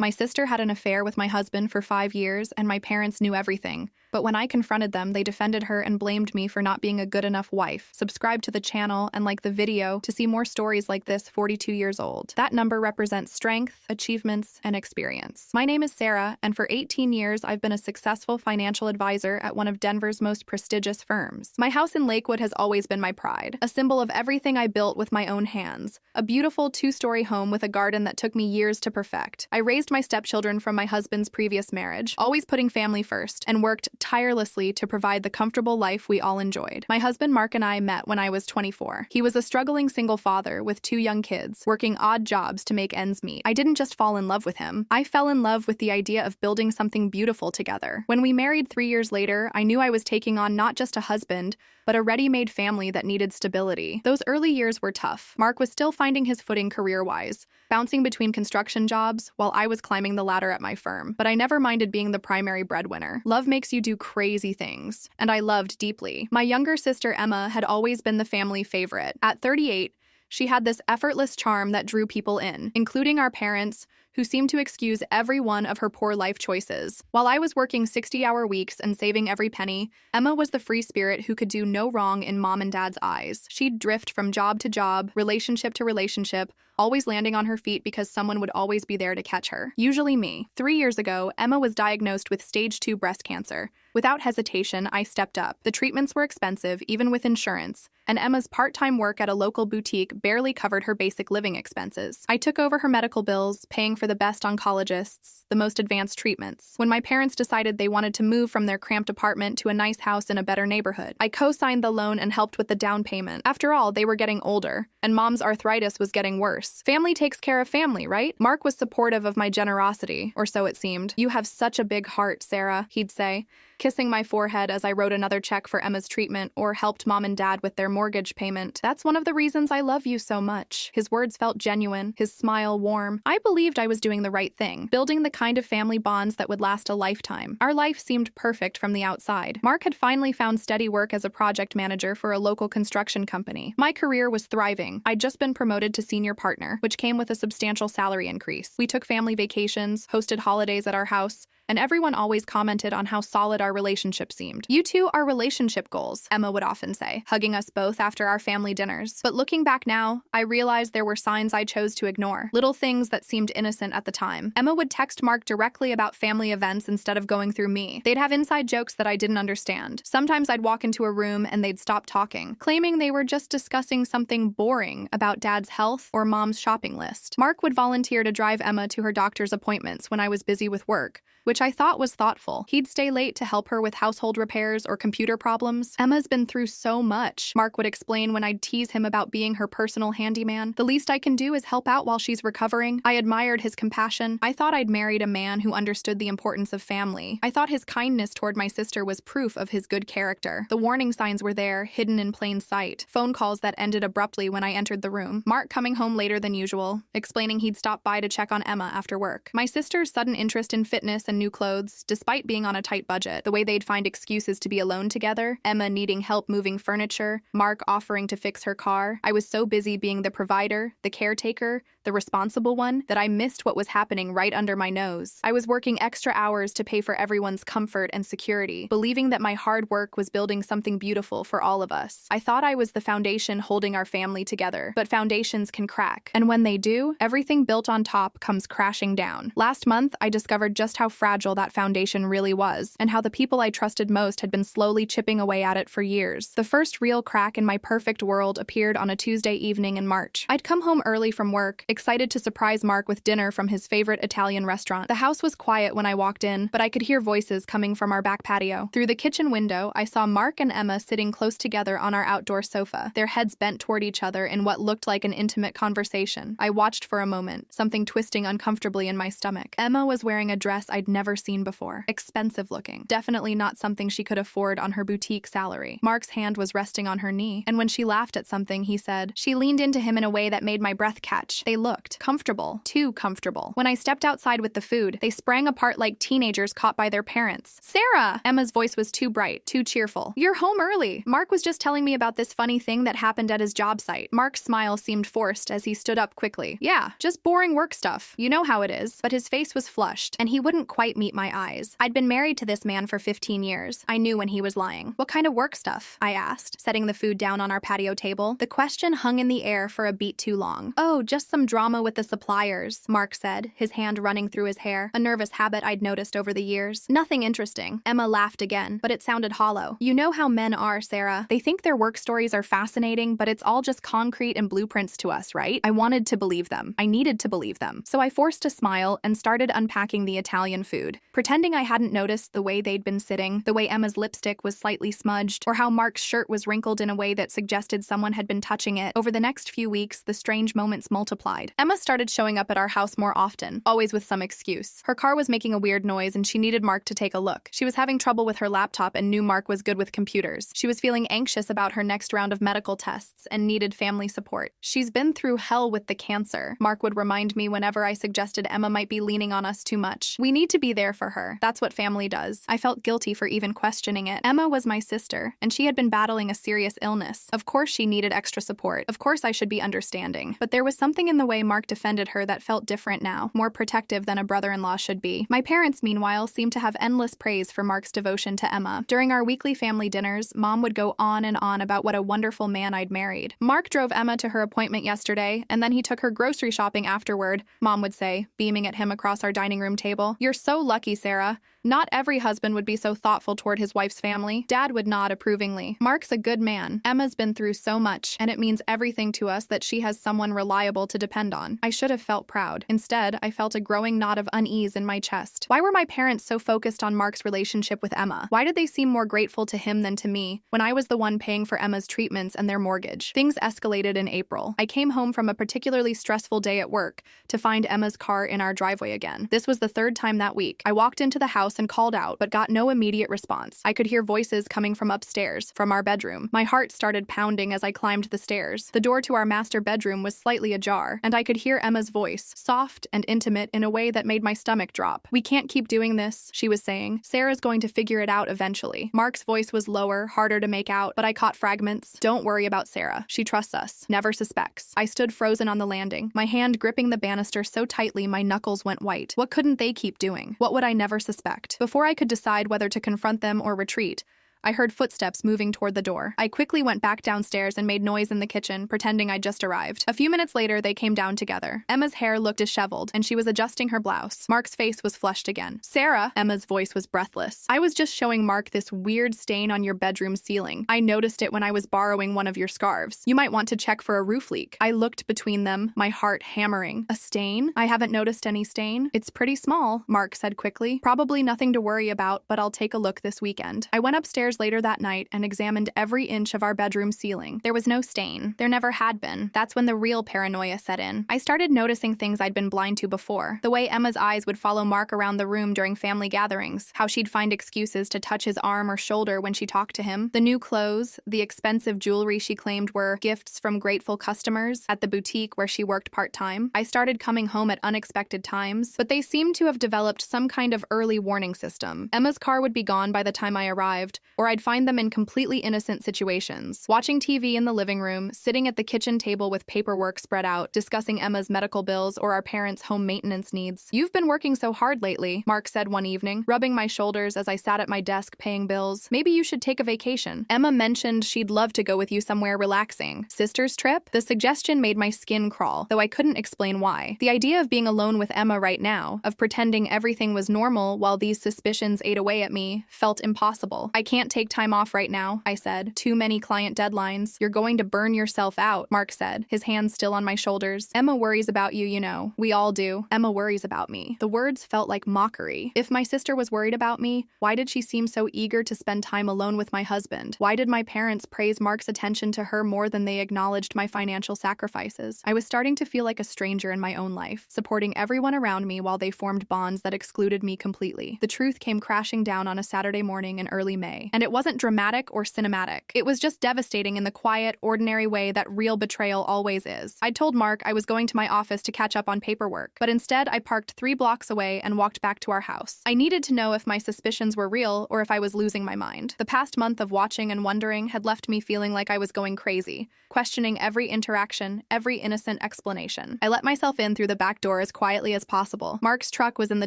My sister had an affair with my husband for 5 years, and my parents knew everything. But when I confronted them, they defended her and blamed me for not being a good enough wife. Subscribe to the channel and like the video to see more stories like this 42 years old. That number represents strength, achievements, and experience. My name is Sarah, and for 18 years, I've been a successful financial advisor at one of Denver's most prestigious firms. My house in Lakewood has always been my pride, a symbol of everything I built with my own hands. A beautiful 2-story home with a garden that took me years to perfect. I raised my stepchildren from my husband's previous marriage, always putting family first, and worked tirelessly to provide the comfortable life we all enjoyed. My husband Mark and I met when I was 24. He was a struggling single father with 2 young kids, working odd jobs to make ends meet. I didn't just fall in love with him. I fell in love with the idea of building something beautiful together. When we married 3 years later, I knew I was taking on not just a husband, but a ready-made family that needed stability. Those early years were tough. Mark was still finding his footing career-wise, bouncing between construction jobs while I was climbing the ladder at my firm. But I never minded being the primary breadwinner. Love makes you do crazy things, and I loved deeply. My younger sister Emma had always been the family favorite. At 38, she had this effortless charm that drew people in, including our parents, who seemed to excuse every one of her poor life choices. While I was working 60-hour weeks and saving every penny, Emma was the free spirit who could do no wrong in mom and dad's eyes. She'd drift from job to job, relationship to relationship, always landing on her feet because someone would always be there to catch her. Usually me. 3 years ago, Emma was diagnosed with stage 2 breast cancer. Without hesitation, I stepped up. The treatments were expensive, even with insurance, and Emma's part-time work at a local boutique barely covered her basic living expenses. I took over her medical bills, paying for the best oncologists, the most advanced treatments. When my parents decided they wanted to move from their cramped apartment to a nice house in a better neighborhood, I co-signed the loan and helped with the down payment. After all, they were getting older, and mom's arthritis was getting worse. Family takes care of family, right? Mark was supportive of my generosity, or so it seemed. "You have such a big heart, Sarah," he'd say, kissing my forehead as I wrote another check for Emma's treatment or helped mom and dad with their mortgage payment. "That's one of the reasons I love you so much." His words felt genuine, his smile warm. I believed I was doing the right thing, building the kind of family bonds that would last a lifetime. Our life seemed perfect from the outside. Mark had finally found steady work as a project manager for a local construction company. My career was thriving. I'd just been promoted to senior partner, which came with a substantial salary increase. We took family vacations, hosted holidays at our house, and everyone always commented on how solid our relationship seemed. "You two are relationship goals," Emma would often say, hugging us both after our family dinners. But looking back now, I realized there were signs I chose to ignore, little things that seemed innocent at the time. Emma would text Mark directly about family events instead of going through me. They'd have inside jokes that I didn't understand. Sometimes I'd walk into a room and they'd stop talking, claiming they were just discussing something boring about dad's health or mom's shopping list. Mark would volunteer to drive Emma to her doctor's appointments when I was busy with work, which I thought was thoughtful. He'd stay late to help her with household repairs or computer problems. "Emma's been through so much," Mark would explain when I'd tease him about being her personal handyman. "The least I can do is help out while she's recovering." I admired his compassion. I thought I'd married a man who understood the importance of family. I thought his kindness toward my sister was proof of his good character. The warning signs were there, hidden in plain sight. Phone calls that ended abruptly when I entered the room. Mark coming home later than usual, explaining he'd stop by to check on Emma after work. My sister's sudden interest in fitness and new clothes, despite being on a tight budget. The way they'd find excuses to be alone together, Emma needing help moving furniture, Mark offering to fix her car. I was so busy being the provider, the caretaker, the responsible one, that I missed what was happening right under my nose. I was working extra hours to pay for everyone's comfort and security, believing that my hard work was building something beautiful for all of us. I thought I was the foundation holding our family together, but foundations can crack. And when they do, everything built on top comes crashing down. Last month, I discovered just how fragile that foundation really was, and how the people I trusted most had been slowly chipping away at it for years. The first real crack in my perfect world appeared on a Tuesday evening in March. I'd come home early from work, excited to surprise Mark with dinner from his favorite Italian restaurant. The house was quiet when I walked in, but I could hear voices coming from our back patio. Through the kitchen window, I saw Mark and Emma sitting close together on our outdoor sofa, their heads bent toward each other in what looked like an intimate conversation. I watched for a moment, something twisting uncomfortably in my stomach. Emma was wearing a dress I'd never seen before. Expensive looking. Definitely not something she could afford on her boutique salary. Mark's hand was resting on her knee, and when she laughed at something he said, she leaned into him in a way that made my breath catch. They looked. Comfortable. Too comfortable. When I stepped outside with the food, they sprang apart like teenagers caught by their parents. Sarah! Emma's voice was too bright, too cheerful. You're home early. Mark was just telling me about this funny thing that happened at his job site. Mark's smile seemed forced as he stood up quickly. Yeah, just boring work stuff. You know how it is. But his face was flushed, and he wouldn't quite meet my eyes. I'd been married to this man for 15 years. I knew when he was lying. What kind of work stuff? I asked, setting the food down on our patio table. The question hung in the air for a beat too long. Oh, just some drama with the suppliers, Mark said, his hand running through his hair, a nervous habit I'd noticed over the years. Nothing interesting. Emma laughed again, but it sounded hollow. You know how men are, Sarah. They think their work stories are fascinating, but it's all just concrete and blueprints to us, right? I wanted to believe them. I needed to believe them. So I forced a smile and started unpacking the Italian food, pretending I hadn't noticed the way they'd been sitting, the way Emma's lipstick was slightly smudged, or how Mark's shirt was wrinkled in a way that suggested someone had been touching it. Over the next few weeks, the strange moments multiplied. Emma started showing up at our house more often, always with some excuse. Her car was making a weird noise and she needed Mark to take a look. She was having trouble with her laptop and knew Mark was good with computers. She was feeling anxious about her next round of medical tests and needed family support. She's been through hell with the cancer, Mark would remind me whenever I suggested Emma might be leaning on us too much. We need to be there for her. That's what family does. I felt guilty for even questioning it. Emma was my sister, and she had been battling a serious illness. Of course she needed extra support. Of course I should be understanding. But there was something in the way Mark defended her that felt different now, more protective than a brother-in-law should be. My parents, meanwhile, seemed to have endless praise for Mark's devotion to Emma. During our weekly family dinners, Mom would go on and on about what a wonderful man I'd married. Mark drove Emma to her appointment yesterday, and then he took her grocery shopping afterward, Mom would say, beaming at him across our dining room table. You're so lucky, Sarah. Not every husband would be so thoughtful toward his wife's family. Dad would nod approvingly. Mark's a good man. Emma's been through so much, and it means everything to us that she has someone reliable to depend on. I should have felt proud. Instead, I felt a growing knot of unease in my chest. Why were my parents so focused on Mark's relationship with Emma? Why did they seem more grateful to him than to me, when I was the one paying for Emma's treatments and their mortgage? Things escalated in April. I came home from a particularly stressful day at work to find Emma's car in our driveway again. This was the third time that week. I walked into the house and called out, but got no immediate response. I could hear voices coming from upstairs, from our bedroom. My heart started pounding as I climbed the stairs. The door to our master bedroom was slightly ajar, and I could hear Emma's voice, soft and intimate in a way that made my stomach drop. We can't keep doing this, she was saying. Sarah's going to figure it out eventually. Mark's voice was lower, harder to make out, but I caught fragments. Don't worry about Sarah. She trusts us. Never suspects. I stood frozen on the landing, my hand gripping the banister so tightly my knuckles went white. What couldn't they keep doing? What would I never suspect? Before I could decide whether to confront them or retreat, I heard footsteps moving toward the door. I quickly went back downstairs and made noise in the kitchen, pretending I'd just arrived. A few minutes later, they came down together. Emma's hair looked disheveled, and she was adjusting her blouse. Mark's face was flushed again. Sarah, Emma's voice was breathless. I was just showing Mark this weird stain on your bedroom ceiling. I noticed it when I was borrowing one of your scarves. You might want to check for a roof leak. I looked between them, my heart hammering. A stain? I haven't noticed any stain. It's pretty small, Mark said quickly. Probably nothing to worry about, but I'll take a look this weekend. I went upstairs later that night and examined every inch of our bedroom ceiling. There was no stain. There never had been. That's when the real paranoia set in. I started noticing things I'd been blind to before. The way Emma's eyes would follow Mark around the room during family gatherings, how she'd find excuses to touch his arm or shoulder when she talked to him, the new clothes, the expensive jewelry she claimed were gifts from grateful customers at the boutique where she worked part-time. I started coming home at unexpected times, but they seemed to have developed some kind of early warning system. Emma's car would be gone by the time I arrived, or I'd find them in completely innocent situations. Watching TV in the living room, sitting at the kitchen table with paperwork spread out, discussing Emma's medical bills or our parents' home maintenance needs. You've been working so hard lately, Mark said one evening, rubbing my shoulders as I sat at my desk paying bills. Maybe you should take a vacation. Emma mentioned she'd love to go with you somewhere relaxing. Sister's trip? The suggestion made my skin crawl, though I couldn't explain why. The idea of being alone with Emma right now, of pretending everything was normal while these suspicions ate away at me, felt impossible. I can't take time off right now, I said. Too many client deadlines. You're going to burn yourself out, Mark said, his hands still on my shoulders. Emma worries about you, you know. We all do. Emma worries about me. The words felt like mockery. If my sister was worried about me, why did she seem so eager to spend time alone with my husband? Why did my parents praise Mark's attention to her more than they acknowledged my financial sacrifices? I was starting to feel like a stranger in my own life, supporting everyone around me while they formed bonds that excluded me completely. The truth came crashing down on a Saturday morning in early May, and And it wasn't dramatic or cinematic. It was just devastating in the quiet, ordinary way that real betrayal always is. I told Mark I was going to my office to catch up on paperwork, but instead I parked 3 blocks away and walked back to our house. I needed to know if my suspicions were real or if I was losing my mind. The past month of watching and wondering had left me feeling like I was going crazy, questioning every interaction, every innocent explanation. I let myself in through the back door as quietly as possible. Mark's truck was in the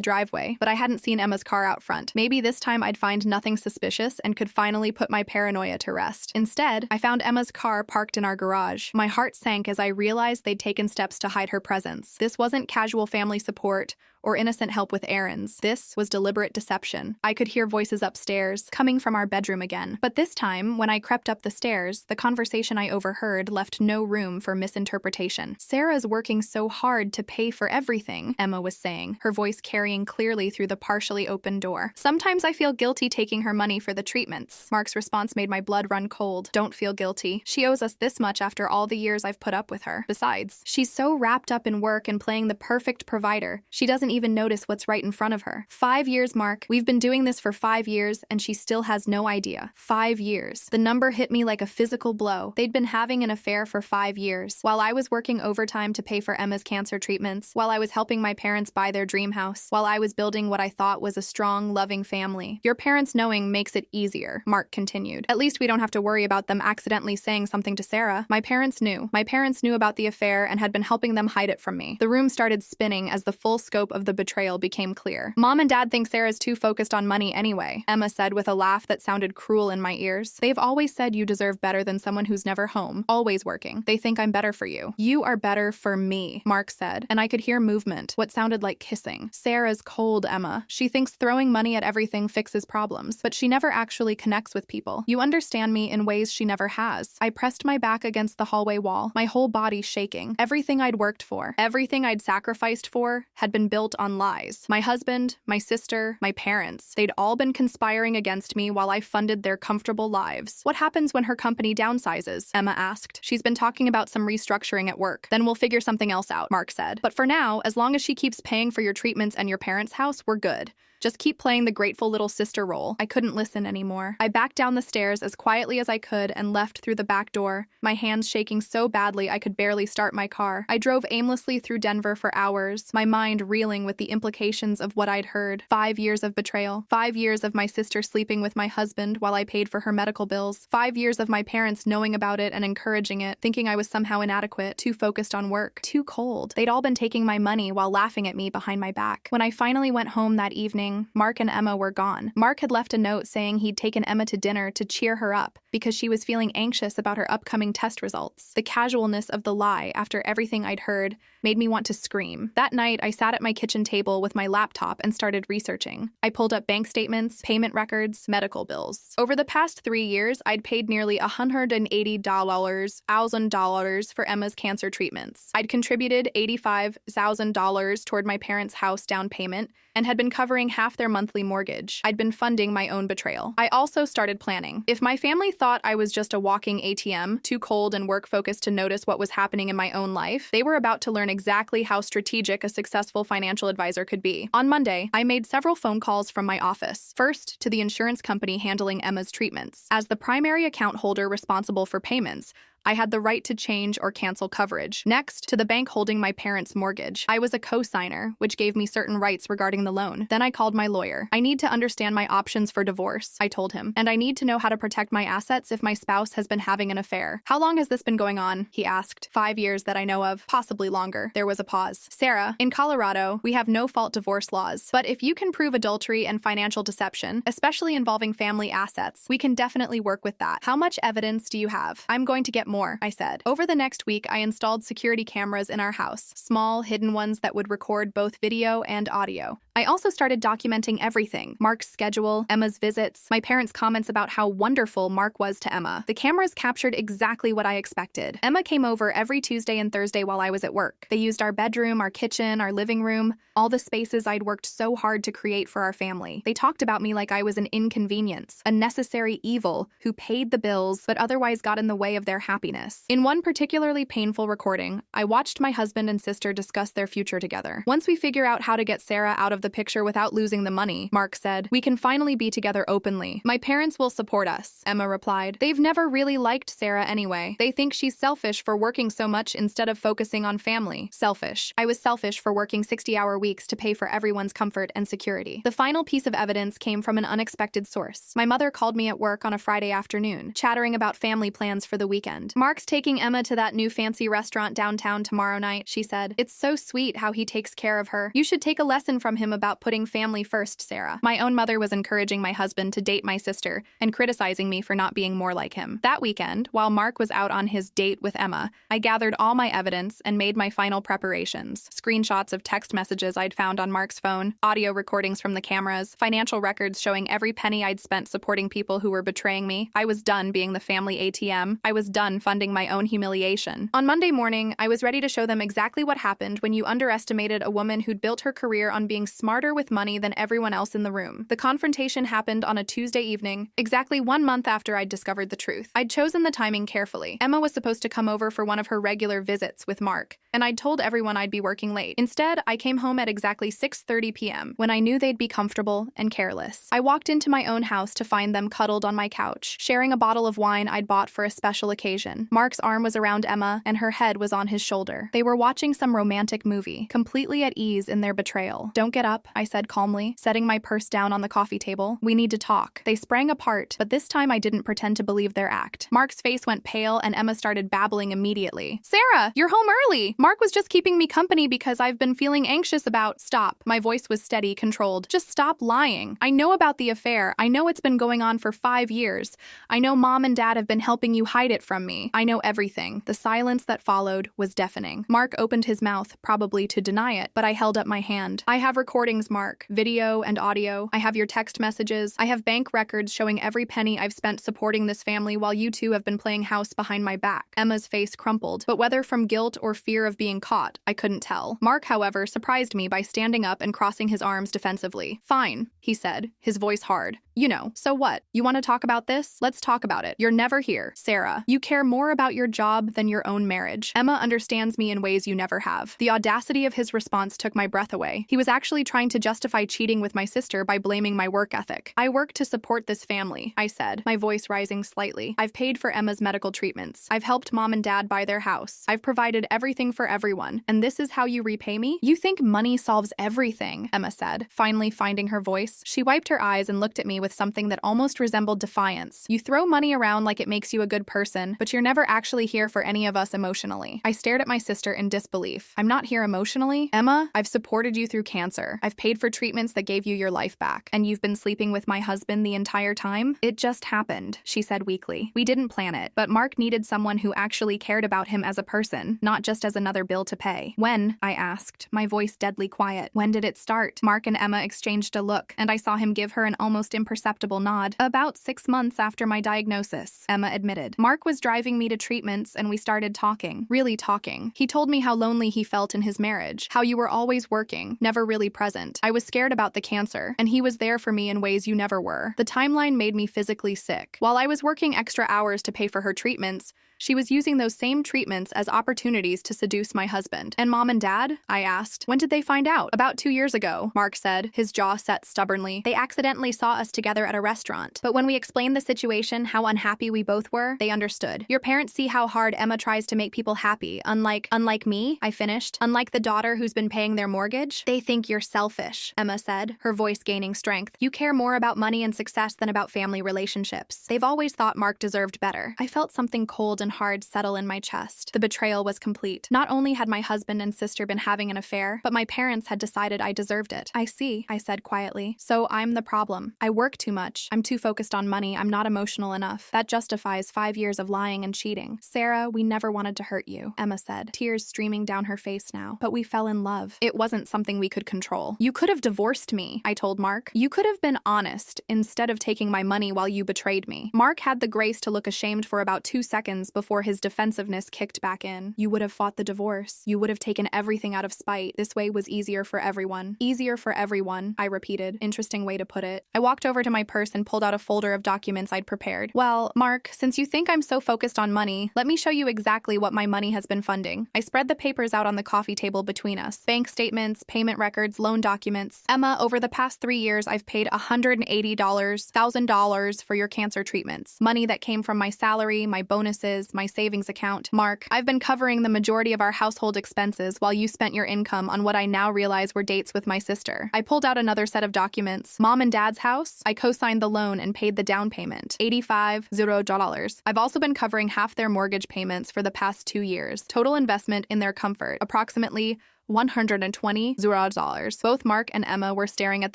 driveway, but I hadn't seen Emma's car out front. Maybe this time I'd find nothing suspicious and could finally put my paranoia to rest. Instead, I found Emma's car parked in our garage. My heart sank as I realized they'd taken steps to hide her presence. This wasn't casual family support or innocent help with errands. This was deliberate deception. I could hear voices upstairs, coming from our bedroom again. But this time, when I crept up the stairs, the conversation I overheard left no room for misinterpretation. "Sarah's working so hard to pay for everything," Emma was saying, her voice carrying clearly through the partially open door. "Sometimes I feel guilty taking her money for the treatments." Mark's response made my blood run cold. "Don't feel guilty. She owes us this much after all the years I've put up with her. Besides, she's so wrapped up in work and playing the perfect provider, she doesn't even notice what's right in front of her." 5 years, Mark. We've been doing this for 5 years, and she still has no idea. 5 years. The number hit me like a physical blow. They'd been having an affair for 5 years. While I was working overtime to pay for Emma's cancer treatments, while I was helping my parents buy their dream house, while I was building what I thought was a strong, loving family. "Your parents knowing makes it easier," Mark continued. "At least we don't have to worry about them accidentally saying something to Sarah. My parents knew. My parents knew about the affair and had been helping them hide it from me." The room started spinning as the full scope of the betrayal became clear. "Mom and Dad think Sarah's too focused on money anyway," Emma said with a laugh that sounded cruel in my ears. "They've always said you deserve better than someone who's never home, always working. They think I'm better for you." "You are better for me," Mark said, and I could hear movement, what sounded like kissing. "Sarah's cold, Emma. She thinks throwing money at everything fixes problems, but she never actually connects with people. You understand me in ways she never has." I pressed my back against the hallway wall, my whole body shaking. Everything I'd worked for, everything I'd sacrificed for, had been built on lies. My husband, my sister, my parents. They'd all been conspiring against me while I funded their comfortable lives. "What happens when her company downsizes?" Emma asked. "She's been talking about some restructuring at work. Then we'll figure something else out," Mark said. "But for now, as long as she keeps paying for your treatments and your parents' house, we're good. Just keep playing the grateful little sister role." I couldn't listen anymore. I backed down the stairs as quietly as I could and left through the back door, my hands shaking so badly I could barely start my car. I drove aimlessly through Denver for hours, my mind reeling with the implications of what I'd heard. 5 years of betrayal. 5 years of my sister sleeping with my husband while I paid for her medical bills. 5 years of my parents knowing about it and encouraging it, thinking I was somehow inadequate, too focused on work, too cold. They'd all been taking my money while laughing at me behind my back. When I finally went home that evening, Mark and Emma were gone. Mark had left a note saying he'd taken Emma to dinner to cheer her up because she was feeling anxious about her upcoming test results. The casualness of the lie after everything I'd heard made me want to scream. That night, I sat at my kitchen table with my laptop and started researching. I pulled up bank statements, payment records, medical bills. Over the past 3 years, I'd paid nearly $180,000 for Emma's cancer treatments. I'd contributed $85,000 toward my parents' house down payment and had been covering half their monthly mortgage. I'd been funding my own betrayal. I also started planning. If my family thought I was just a walking ATM, too cold and work-focused to notice what was happening in my own life, they were about to learn exactly how strategic a successful financial advisor could be. On Monday, I made several phone calls from my office. First, to the insurance company handling Emma's treatments. As the primary account holder responsible for payments, I had the right to change or cancel coverage. Next, to the bank holding my parents' mortgage. I was a co-signer, which gave me certain rights regarding the loan. Then I called my lawyer. "I need to understand my options for divorce," I told him, "and I need to know how to protect my assets if my spouse has been having an affair." "How long has this been going on?" he asked. 5 years that I know of, possibly longer. There was a pause. "Sarah, in Colorado, we have no-fault divorce laws, but if you can prove adultery and financial deception, especially involving family assets, we can definitely work with that. How much evidence do you have?" "I'm going to get more," I said. Over the next week, I installed security cameras in our house, small, hidden ones that would record both video and audio. I also started documenting everything: Mark's schedule, Emma's visits, my parents' comments about how wonderful Mark was to Emma. The cameras captured exactly what I expected. Emma came over every Tuesday and Thursday while I was at work. They used our bedroom, our kitchen, our living room, all the spaces I'd worked so hard to create for our family. They talked about me like I was an inconvenience, a necessary evil who paid the bills but otherwise got in the way of their happy happiness. In one particularly painful recording, I watched my husband and sister discuss their future together. Once we figure out how to get Sarah out of the picture without losing the money, Mark said, we can finally be together openly. My parents will support us, Emma replied. They've never really liked Sarah anyway. They think she's selfish for working so much instead of focusing on family. Selfish. I was selfish for working 60-hour weeks to pay for everyone's comfort and security. The final piece of evidence came from an unexpected source. My mother called me at work on a Friday afternoon, chattering about family plans for the weekend. Mark's taking Emma to that new fancy restaurant downtown tomorrow night, she said. It's so sweet how he takes care of her. You should take a lesson from him about putting family first, Sarah. My own mother was encouraging my husband to date my sister and criticizing me for not being more like him. That weekend, while Mark was out on his date with Emma, I gathered all my evidence and made my final preparations. Screenshots of text messages I'd found on Mark's phone, audio recordings from the cameras, financial records showing every penny I'd spent supporting people who were betraying me. I was done being the family ATM. I was done funding my own humiliation. On Monday morning, I was ready to show them exactly what happened when you underestimated a woman who'd built her career on being smarter with money than everyone else in the room. The confrontation happened on a Tuesday evening, exactly 1 month after I'd discovered the truth. I'd chosen the timing carefully. Emma was supposed to come over for one of her regular visits with Mark, and I'd told everyone I'd be working late. Instead, I came home at exactly 6:30 p.m. when I knew they'd be comfortable and careless. I walked into my own house to find them cuddled on my couch, sharing a bottle of wine I'd bought for a special occasion. Mark's arm was around Emma, and her head was on his shoulder. They were watching some romantic movie, completely at ease in their betrayal. Don't get up, I said calmly, setting my purse down on the coffee table. We need to talk. They sprang apart, but this time I didn't pretend to believe their act. Mark's face went pale, and Emma started babbling immediately. Sarah, you're home early. Mark was just keeping me company because I've been feeling anxious about— Stop. My voice was steady, controlled. Just stop lying. I know about the affair. I know it's been going on for 5 years. I know Mom and Dad have been helping you hide it from me. I know everything. The silence that followed was deafening. Mark opened his mouth, probably to deny it, but I held up my hand. I have recordings, Mark. Video and audio. I have your text messages. I have bank records showing every penny I've spent supporting this family while you two have been playing house behind my back. Emma's face crumpled, but whether from guilt or fear of being caught, I couldn't tell. Mark, however, surprised me by standing up and crossing his arms defensively. Fine, he said, his voice hard. You know, so what? You want to talk about this? Let's talk about it. You're never here. Sarah, you care more about your job than your own marriage. Emma understands me in ways you never have. The audacity of his response took my breath away. He was actually trying to justify cheating with my sister by blaming my work ethic. I work to support this family, I said, my voice rising slightly. I've paid for Emma's medical treatments. I've helped Mom and Dad buy their house. I've provided everything for everyone. And this is how you repay me? You think money solves everything, Emma said, finally finding her voice. She wiped her eyes and looked at me with something that almost resembled defiance. You throw money around like it makes you a good person, but you're never actually here for any of us emotionally. I stared at my sister in disbelief. I'm not here emotionally? Emma, I've supported you through cancer. I've paid for treatments that gave you your life back. And you've been sleeping with my husband the entire time? It just happened, she said weakly. We didn't plan it, but Mark needed someone who actually cared about him as a person, not just as another bill to pay. When? I asked, my voice deadly quiet. When did it start? Mark and Emma exchanged a look, and I saw him give her an almost imperceptible nod. About 6 months after my diagnosis, Emma admitted. Mark was driving me to treatments, and we started talking. Really talking. He told me how lonely he felt in his marriage, how you were always working, never really present. I was scared about the cancer, and he was there for me in ways you never were. The timeline made me physically sick. While I was working extra hours to pay for her treatments, she was using those same treatments as opportunities to seduce my husband. And Mom and Dad? I asked. When did they find out? About 2 years ago, Mark said, his jaw set stubbornly. They accidentally saw us together at a restaurant. But when we explained the situation, how unhappy we both were, they understood. Your parents see how hard Emma tries to make people happy, unlike me, I finished. Unlike the daughter who's been paying their mortgage. They think you're selfish, Emma said, her voice gaining strength. You care more about money and success than about family relationships. They've always thought Mark deserved better. I felt something cold and hard settle in my chest. The betrayal was complete. Not only had my husband and sister been having an affair, but my parents had decided I deserved it. I see, I said quietly. So I'm the problem. I work too much. I'm too focused on money. I'm not emotional enough. That justifies 5 years of lying and cheating. Sarah, we never wanted to hurt you, Emma said, tears streaming down her face now. But we fell in love. It wasn't something we could control. You could have divorced me, I told Mark. You could have been honest instead of taking my money while you betrayed me. Mark had the grace to look ashamed for about 2 seconds before his defensiveness kicked back in. You would have fought the divorce. You would have taken everything out of spite. This way was easier for everyone. Easier for everyone, I repeated. Interesting way to put it. I walked over to my purse and pulled out a folder of documents I'd prepared. Well, Mark, since you think I'm so focused on money, let me show you exactly what my money has been funding. I spread the papers out on the coffee table between us. Bank statements, payment records, loan documents. Emma, over the past 3 years, I've paid $180,000 for your cancer treatments. Money that came from my salary, my bonuses, my savings account. Mark, I've been covering the majority of our household expenses while you spent your income on what I now realize were dates with my sister. I pulled out another set of documents. Mom and Dad's house, I co-signed the loan and paid the down payment, $85,000. I've also been covering half their mortgage payments for the past 2 years. Total investment in their comfort, approximately $120,000. Both Mark and Emma were staring at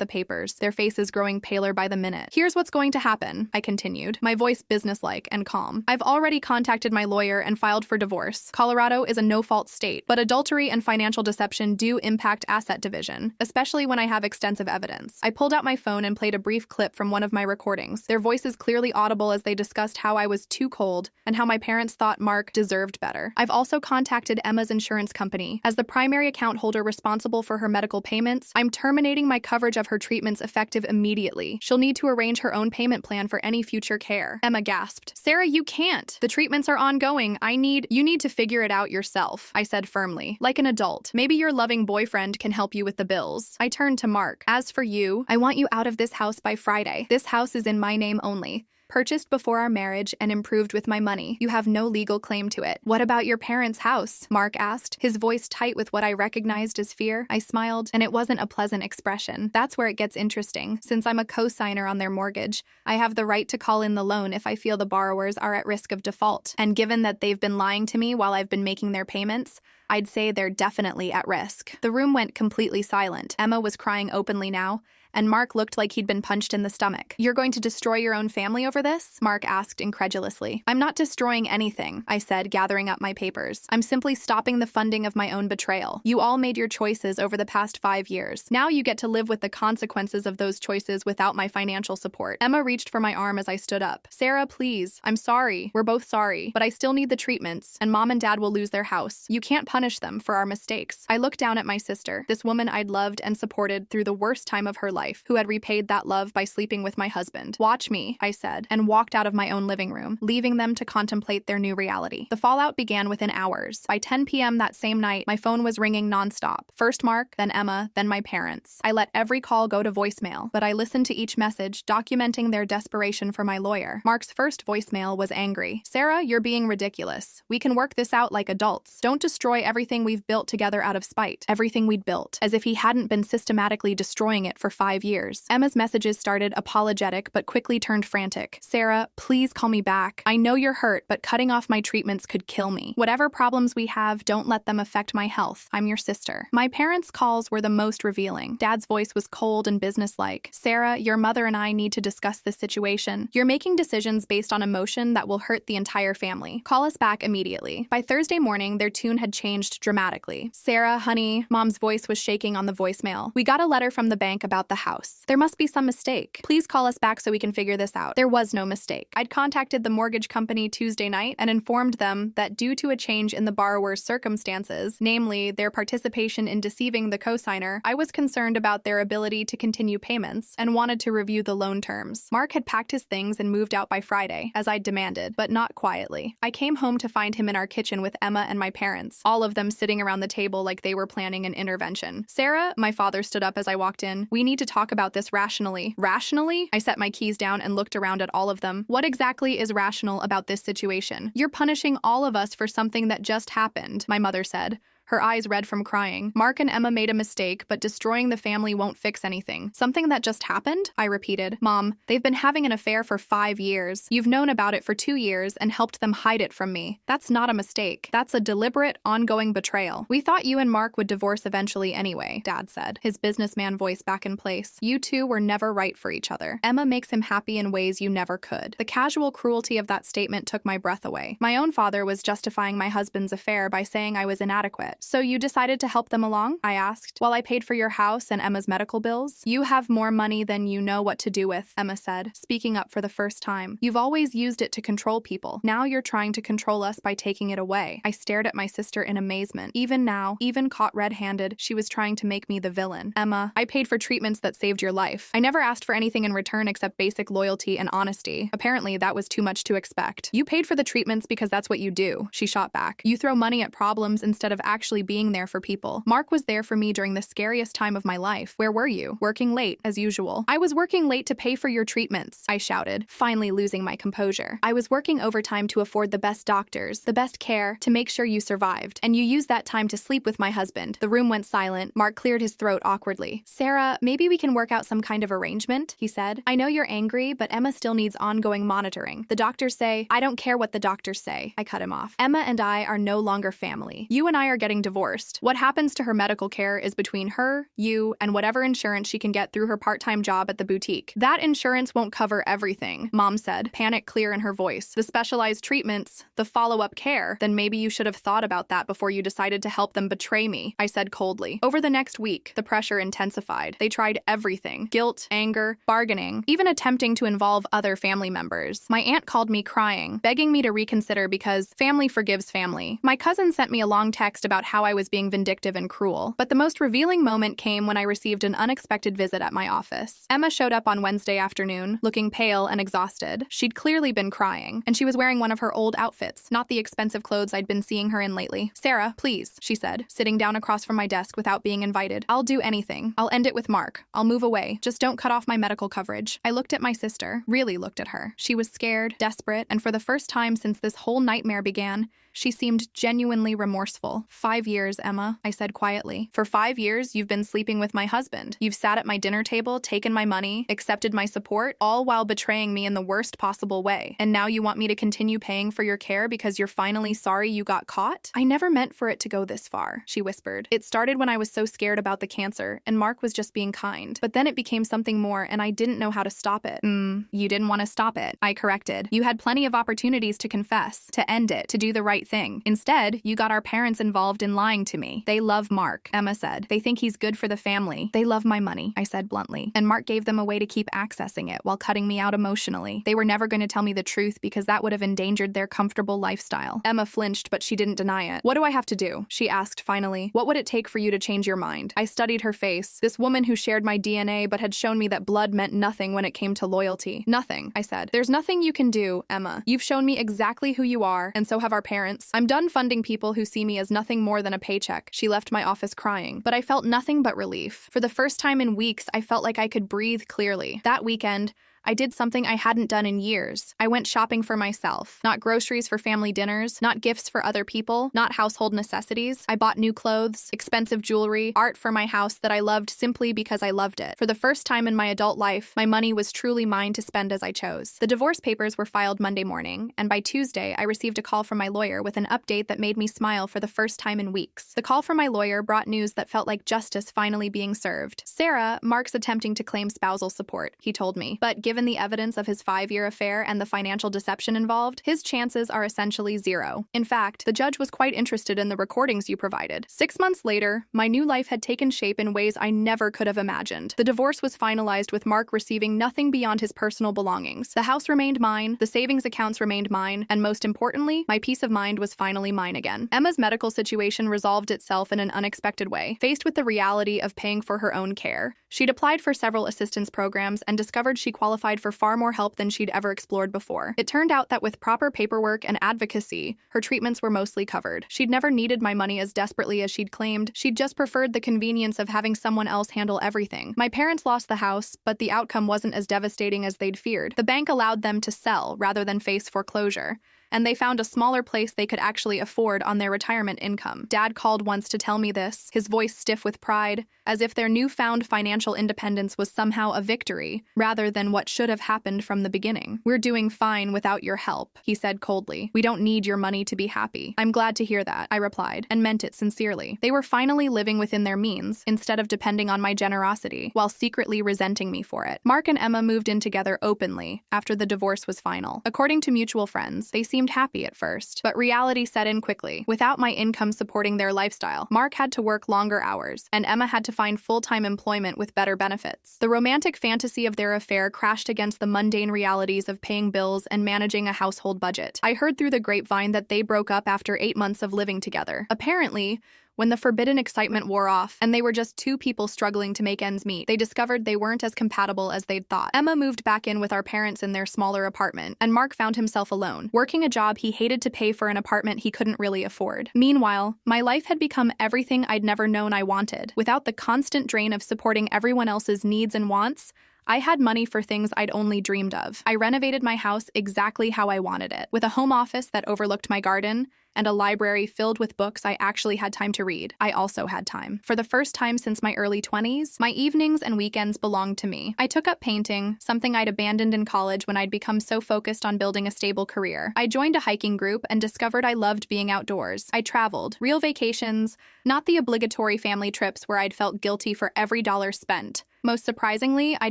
the papers, their faces growing paler by the minute. Here's what's going to happen, I continued, my voice businesslike and calm. I've already contacted my lawyer and filed for divorce. Colorado is a no-fault state, but adultery and financial deception do impact asset division, especially when I have extensive evidence. I pulled out my phone and played a brief clip from one of my recordings, their voices clearly audible as they discussed how I was too cold and how my parents thought Mark deserved better. I've also contacted Emma's insurance company. As the primary account holder responsible for her medical payments, I'm terminating my coverage of her treatments effective immediately. She'll need to arrange her own payment plan for any future care. Emma gasped. Sarah, you can't. The treatments are ongoing. You need to figure it out yourself, I said firmly. Like an adult. Maybe your loving boyfriend can help you with the bills. I turned to Mark. As for you, I want you out of this house by Friday. This house is in my name only. Purchased before our marriage and improved with my money. You have no legal claim to it. What about your parents' house? Mark asked, his voice tight with what I recognized as fear. I smiled, and it wasn't a pleasant expression. That's where it gets interesting. Since I'm a co-signer on their mortgage, I have the right to call in the loan if I feel the borrowers are at risk of default. And given that they've been lying to me while I've been making their payments, I'd say they're definitely at risk. The room went completely silent. Emma was crying openly now, and Mark looked like he'd been punched in the stomach. You're going to destroy your own family over this? Mark asked incredulously. I'm not destroying anything, I said, gathering up my papers. I'm simply stopping the funding of my own betrayal. You all made your choices over the past 5 years. Now you get to live with the consequences of those choices without my financial support. Emma reached for my arm as I stood up. Sarah, please. I'm sorry. We're both sorry. But I still need the treatments, and Mom and Dad will lose their house. You can't punish them for our mistakes. I looked down at my sister, this woman I'd loved and supported through the worst time of her life, who had repaid that love by sleeping with my husband. Watch me, I said, and walked out of my own living room, leaving them to contemplate their new reality. The fallout began within hours. By 10 p.m. that same night, my phone was ringing nonstop. First Mark, then Emma, then my parents. I let every call go to voicemail, but I listened to each message, documenting their desperation for my lawyer. Mark's first voicemail was angry. Sarah, you're being ridiculous. We can work this out like adults. Don't destroy everything we've built together out of spite. Everything we'd built. As if he hadn't been systematically destroying it for 5 years. Emma's messages started apologetic but quickly turned frantic. Sarah, please call me back. I know you're hurt, but cutting off my treatments could kill me. Whatever problems we have, don't let them affect my health. I'm your sister. My parents' calls were the most revealing. Dad's voice was cold and businesslike. Sarah, your mother and I need to discuss this situation. You're making decisions based on emotion that will hurt the entire family. Call us back immediately. By Thursday morning, their tune had changed dramatically. Sarah, honey, Mom's voice was shaking on the voicemail. We got a letter from the bank about the house. There must be some mistake. Please call us back so we can figure this out. There was no mistake. I'd contacted the mortgage company Tuesday night and informed them that due to a change in the borrower's circumstances, namely their participation in deceiving the cosigner, I was concerned about their ability to continue payments and wanted to review the loan terms. Mark had packed his things and moved out by Friday, as I'd demanded, but not quietly. I came home to find him in our kitchen with Emma and my parents, all of them sitting around the table like they were planning an intervention. Sarah, my father stood up as I walked in. We need to talk about this rationally. Rationally? I set my keys down and looked around at all of them. What exactly is rational about this situation? You're punishing all of us for something that just happened, my mother said, her eyes red from crying. Mark and Emma made a mistake, but destroying the family won't fix anything. Something that just happened? I repeated. Mom, they've been having an affair for 5 years. You've known about it for 2 years and helped them hide it from me. That's not a mistake. That's a deliberate, ongoing betrayal. We thought you and Mark would divorce eventually anyway, Dad said, his businessman voice back in place. You two were never right for each other. Emma makes him happy in ways you never could. The casual cruelty of that statement took my breath away. My own father was justifying my husband's affair by saying I was inadequate. So you decided to help them along? I asked, while I paid for your house and Emma's medical bills. You have more money than you know what to do with, Emma said, speaking up for the first time. You've always used it to control people. Now you're trying to control us by taking it away. I stared at my sister in amazement. Even now, even caught red-handed, she was trying to make me the villain. Emma, I paid for treatments that saved your life. I never asked for anything in return except basic loyalty and honesty. Apparently, that was too much to expect. You paid for the treatments because that's what you do, she shot back. You throw money at problems instead of actually being there for people. Mark was there for me during the scariest time of my life. Where were you? Working late, as usual. I was working late to pay for your treatments, I shouted, finally losing my composure. I was working overtime to afford the best doctors, the best care, to make sure you survived, and you used that time to sleep with my husband. The room went silent. Mark cleared his throat awkwardly. Sarah, maybe we can work out some kind of arrangement, he said. I know you're angry, but Emma still needs ongoing monitoring. The doctors say, I don't care what the doctors say. I cut him off. Emma and I are no longer family. You and I are getting divorced. What happens to her medical care is between her, you, and whatever insurance she can get through her part-time job at the boutique. That insurance won't cover everything, Mom said, panic clear in her voice. The specialized treatments, the follow-up care, then maybe you should have thought about that before you decided to help them betray me, I said coldly. Over the next week, the pressure intensified. They tried everything: guilt, anger, bargaining, even attempting to involve other family members. My aunt called me crying, begging me to reconsider because family forgives family. My cousin sent me a long text about how I was being vindictive and cruel. But the most revealing moment came when I received an unexpected visit at my office. Emma showed up on Wednesday afternoon, looking pale and exhausted. She'd clearly been crying, and she was wearing one of her old outfits, not the expensive clothes I'd been seeing her in lately. Sarah, please, she said, sitting down across from my desk without being invited. I'll do anything. I'll end it with Mark. I'll move away. Just don't cut off my medical coverage. I looked at my sister, really looked at her. She was scared, desperate, and for the first time since this whole nightmare began, she seemed genuinely remorseful. 5 years, Emma, I said quietly. For 5 years, you've been sleeping with my husband. You've sat at my dinner table, taken my money, accepted my support, all while betraying me in the worst possible way. And now you want me to continue paying for your care because you're finally sorry you got caught? I never meant for it to go this far, she whispered. It started when I was so scared about the cancer, and Mark was just being kind. But then it became something more, and I didn't know how to stop it. You didn't want to stop it, I corrected. You had plenty of opportunities to confess, to end it, to do the right thing. Instead, you got our parents involved in lying to me. They love Mark, Emma said. They think he's good for the family. They love my money, I said bluntly. And Mark gave them a way to keep accessing it while cutting me out emotionally. They were never going to tell me the truth because that would have endangered their comfortable lifestyle. Emma flinched, but she didn't deny it. What do I have to do? She asked finally. What would it take for you to change your mind? I studied her face. This woman who shared my DNA but had shown me that blood meant nothing when it came to loyalty. Nothing, I said. There's nothing you can do, Emma. You've shown me exactly who you are, and so have our parents. I'm done funding people who see me as nothing more than a paycheck. She left my office crying, but I felt nothing but relief. For the first time in weeks, I felt like I could breathe clearly. That weekend, I did something I hadn't done in years. I went shopping for myself. Not groceries for family dinners, not gifts for other people, not household necessities. I bought new clothes, expensive jewelry, art for my house that I loved simply because I loved it. For the first time in my adult life, my money was truly mine to spend as I chose. The divorce papers were filed Monday morning, and by Tuesday, I received a call from my lawyer with an update that made me smile for the first time in weeks. The call from my lawyer brought news that felt like justice finally being served. Sarah, Mark's attempting to claim spousal support, he told me, but given the evidence of his 5-year affair and the financial deception involved, his chances are essentially zero. In fact, the judge was quite interested in the recordings you provided. 6 months later, my new life had taken shape in ways I never could have imagined. The divorce was finalized with Mark receiving nothing beyond his personal belongings. The house remained mine, the savings accounts remained mine, and most importantly, my peace of mind was finally mine again. Emma's medical situation resolved itself in an unexpected way. Faced with the reality of paying for her own care, she'd applied for several assistance programs and discovered she qualified for far more help than she'd ever explored before. It turned out that with proper paperwork and advocacy, her treatments were mostly covered. She'd never needed my money as desperately as she'd claimed. She'd just preferred the convenience of having someone else handle everything. My parents lost the house, but the outcome wasn't as devastating as they'd feared. The bank allowed them to sell rather than face foreclosure, and they found a smaller place they could actually afford on their retirement income. Dad called once to tell me this, his voice stiff with pride, as if their newfound financial independence was somehow a victory, rather than what should have happened from the beginning. We're doing fine without your help, he said coldly. We don't need your money to be happy. I'm glad to hear that, I replied, and meant it sincerely. They were finally living within their means, instead of depending on my generosity, while secretly resenting me for it. Mark and Emma moved in together openly after the divorce was final. According to mutual friends, they seemed seemed happy at first, but reality set in quickly. Without my income supporting their lifestyle, Mark had to work longer hours, and Emma had to find full-time employment with better benefits. The romantic fantasy of their affair crashed against the mundane realities of paying bills and managing a household budget. I heard through the grapevine that they broke up after 8 months of living together. Apparently, when the forbidden excitement wore off and they were just two people struggling to make ends meet, they discovered they weren't as compatible as they'd thought. Emma moved back in with our parents in their smaller apartment, and Mark found himself alone, working a job he hated to pay for an apartment he couldn't really afford. Meanwhile, my life had become everything I'd never known I wanted. Without the constant drain of supporting everyone else's needs and wants, I had money for things I'd only dreamed of. I renovated my house exactly how I wanted it, with a home office that overlooked my garden and a library filled with books I actually had time to read. I also had time. For the first time since my early 20s, my evenings and weekends belonged to me. I took up painting, something I'd abandoned in college when I'd become so focused on building a stable career. I joined a hiking group and discovered I loved being outdoors. I traveled, real vacations, not the obligatory family trips where I'd felt guilty for every dollar spent. Most surprisingly, I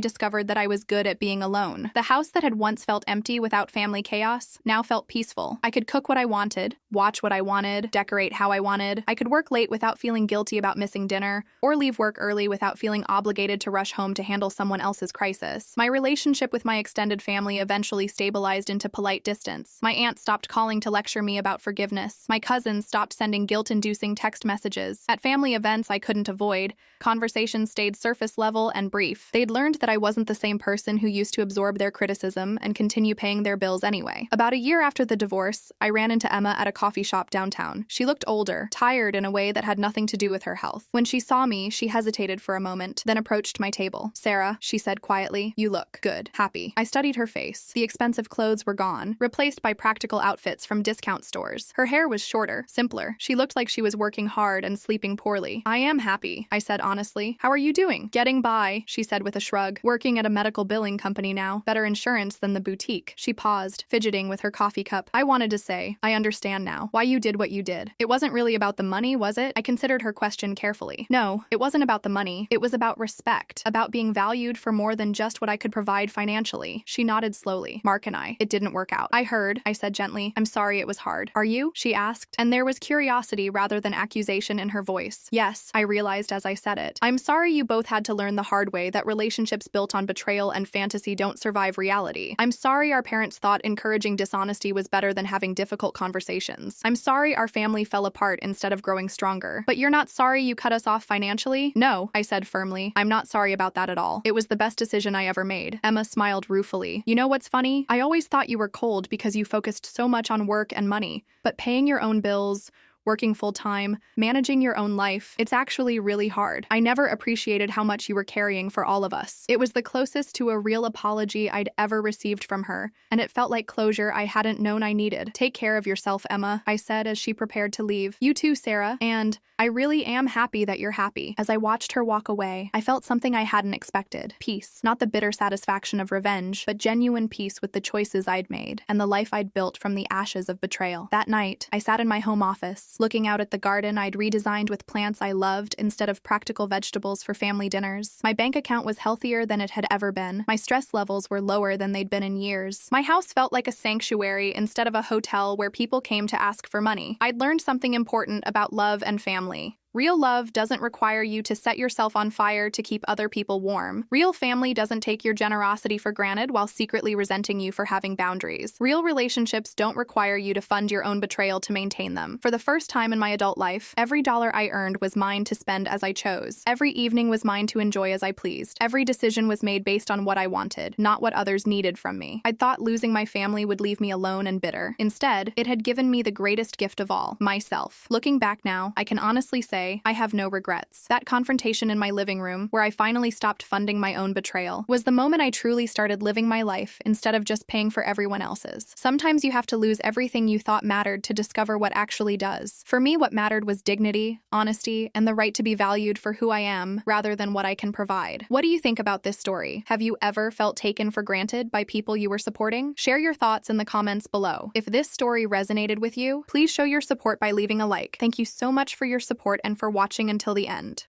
discovered that I was good at being alone. The house that had once felt empty without family chaos now felt peaceful. I could cook what I wanted, watch what I wanted, decorate how I wanted. I could work late without feeling guilty about missing dinner, or leave work early without feeling obligated to rush home to handle someone else's crisis. My relationship with my extended family eventually stabilized into polite distance. My aunt stopped calling to lecture me about forgiveness. My cousins stopped sending guilt-inducing text messages. At family events I couldn't avoid, conversations stayed surface level and brief. They'd learned that I wasn't the same person who used to absorb their criticism and continue paying their bills anyway. About a year after the divorce, I ran into Emma at a coffee shop downtown. She looked older, tired in a way that had nothing to do with her health. When she saw me, she hesitated for a moment, then approached my table. "Sarah," she said quietly, "you look good, happy." I studied her face. The expensive clothes were gone, replaced by practical outfits from discount stores. Her hair was shorter, simpler. She looked like she was working hard and sleeping poorly. "I am happy," I said honestly. "How are you doing?" "Getting by," she said with a shrug. "Working at a medical billing company now. Better insurance than the boutique." She paused, fidgeting with her coffee cup. I wanted to say, "I understand now why you did what you did." It wasn't really about the money, was it? I considered her question carefully. No, it wasn't about the money. It was about respect, about being valued for more than just what I could provide financially. She nodded slowly. "Mark and I, it didn't work out." "I heard," I said gently. "I'm sorry it was hard." "Are you?" she asked, and there was curiosity rather than accusation in her voice. "Yes," I realized as I said it. "I'm sorry you both had to learn the hard way that relationships built on betrayal and fantasy don't survive reality. I'm sorry our parents thought encouraging dishonesty was better than having difficult conversations. I'm sorry our family fell apart instead of growing stronger. But you're not sorry you cut us off financially?" "No," I said firmly. "I'm not sorry about that at all. It was the best decision I ever made." Emma smiled ruefully. "You know what's funny? I always thought you were cold because you focused so much on work and money. But paying your own bills, working full-time, managing your own life, it's actually really hard. I never appreciated how much you were carrying for all of us." It was the closest to a real apology I'd ever received from her, and it felt like closure I hadn't known I needed. "Take care of yourself, Emma," I said as she prepared to leave. "You too, Sarah, and I really am happy that you're happy." As I watched her walk away, I felt something I hadn't expected. Peace. Not the bitter satisfaction of revenge, but genuine peace with the choices I'd made and the life I'd built from the ashes of betrayal. That night, I sat in my home office, looking out at the garden I'd redesigned with plants I loved instead of practical vegetables for family dinners. My bank account was healthier than it had ever been. My stress levels were lower than they'd been in years. My house felt like a sanctuary instead of a hotel where people came to ask for money. I'd learned something important about love and family. Real love doesn't require you to set yourself on fire to keep other people warm. Real family doesn't take your generosity for granted while secretly resenting you for having boundaries. Real relationships don't require you to fund your own betrayal to maintain them. For the first time in my adult life, every dollar I earned was mine to spend as I chose. Every evening was mine to enjoy as I pleased. Every decision was made based on what I wanted, not what others needed from me. I'd thought losing my family would leave me alone and bitter. Instead, it had given me the greatest gift of all, myself. Looking back now, I can honestly say I have no regrets. That confrontation in my living room, where I finally stopped funding my own betrayal, was the moment I truly started living my life instead of just paying for everyone else's. Sometimes you have to lose everything you thought mattered to discover what actually does. For me, what mattered was dignity, honesty, and the right to be valued for who I am rather than what I can provide. What do you think about this story? Have you ever felt taken for granted by people you were supporting? Share your thoughts in the comments below. If this story resonated with you, please show your support by leaving a like. Thank you so much for your support and for watching until the end.